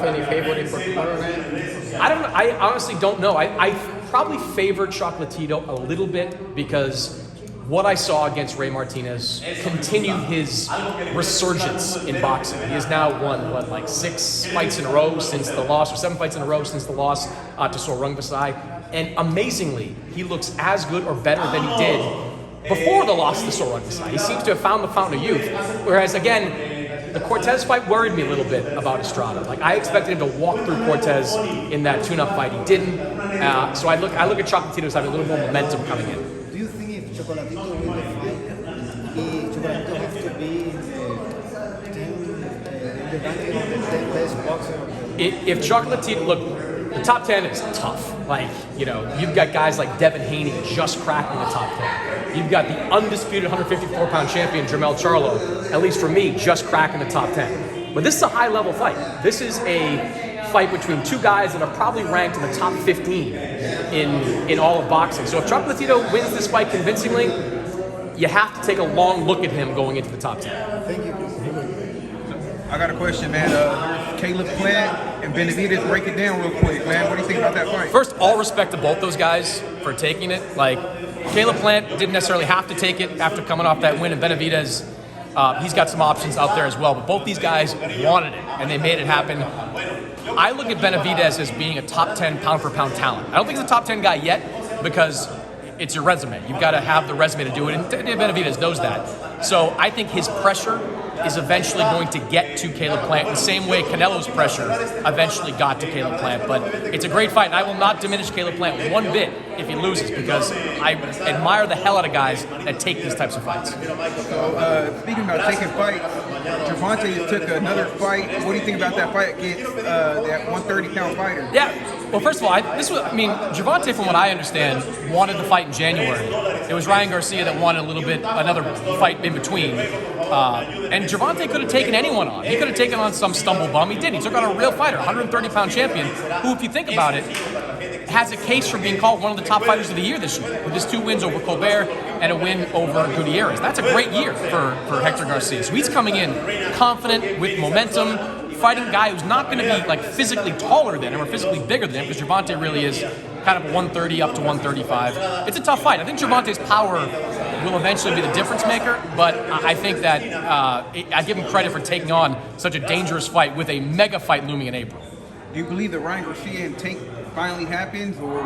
Any favorite for I honestly don't know. I probably favored Chocolatito a little bit because what I saw against Ray Martinez continued his resurgence in boxing. He has now won, 6 fights in a row since the loss, or 7 fights in a row since the loss to Sorung Vasai. And amazingly, he looks as good or better than he did before the loss to Sorung Vasai. He seems to have found the fountain of youth. Whereas, again, the Cortez fight worried me a little bit about Estrada. I expected him to walk through Cortez in that tune-up fight. He didn't. So I look at Chocolatito as having a little more momentum coming in. Do you think if Chocolatito wins the fight, Chocolatito has to be in the ranking of the 10 best boxers? If Chocolatito, look, the top 10 is tough. You've got guys like Devin Haney just cracking the top 10. You've got the undisputed 154-pound champion, Jermell Charlo, at least for me, just cracking the top 10. But this is a high-level fight. This is a fight between two guys that are probably ranked in the top 15 in all of boxing. So if Chocolatito wins this fight convincingly, you have to take a long look at him going into the top 10. Thank you. I got a question, man. Caleb Plant and Benavidez, break it down real quick, man. What do you think about that fight? First, all respect to both those guys for taking it. Caleb Plant didn't necessarily have to take it after coming off that win, and Benavidez, he's got some options out there as well. But both these guys wanted it, and they made it happen. I look at Benavidez as being a top 10 pound-for-pound talent. I don't think he's a top 10 guy yet because it's your resume. You've got to have the resume to do it, and Benavidez knows that. So I think his pressure is eventually going to get to Caleb Plant the same way Canelo's pressure eventually got to Caleb Plant. But it's a great fight, and I will not diminish Caleb Plant one bit if he loses because I admire the hell out of guys that take these types of fights. So, speaking about taking fights, Gervonta took another fight. What do you think about that fight against that 130-pound fighter? Yeah. Well, first of all, Gervonta, from what I understand, wanted the fight in January. It was Ryan Garcia that wanted another fight in between. And Gervonta could have taken anyone on. He could have taken on some stumble bum. He didn't. He took on a real fighter, 130-pound champion, who, if you think about it, has a case for being called one of the top fighters of the year this year, with his 2 wins over Colbert and a win over Gutierrez. That's a great year for Hector Garcia. So he's coming in confident, with momentum, fighting a guy who's not going to be physically taller than him or physically bigger than him, because Gervonta really is kind of 130 up to 135. It's a tough fight. I think Gervonta's power will eventually be the difference maker, but I think that I give him credit for taking on such a dangerous fight with a mega fight looming in April. Do you believe that Ryan Garcia and Tank finally happens, or?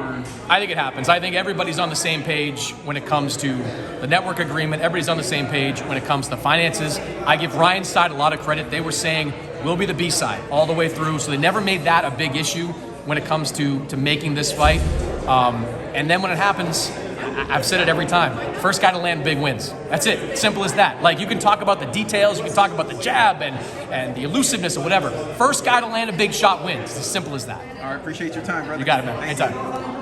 I think it happens. I think everybody's on the same page when it comes to the network agreement. Everybody's on the same page when it comes to finances. I give Ryan's side a lot of credit. They were saying we'll be the B side all the way through, so they never made that a big issue when it comes to making this fight. And then when it happens, I've said it every time. First guy to land big wins. That's it. Simple as that. You can talk about the details, you can talk about the jab and the elusiveness or whatever. First guy to land a big shot wins. It's as simple as that. All right, appreciate your time, brother. You got it, man. Anytime.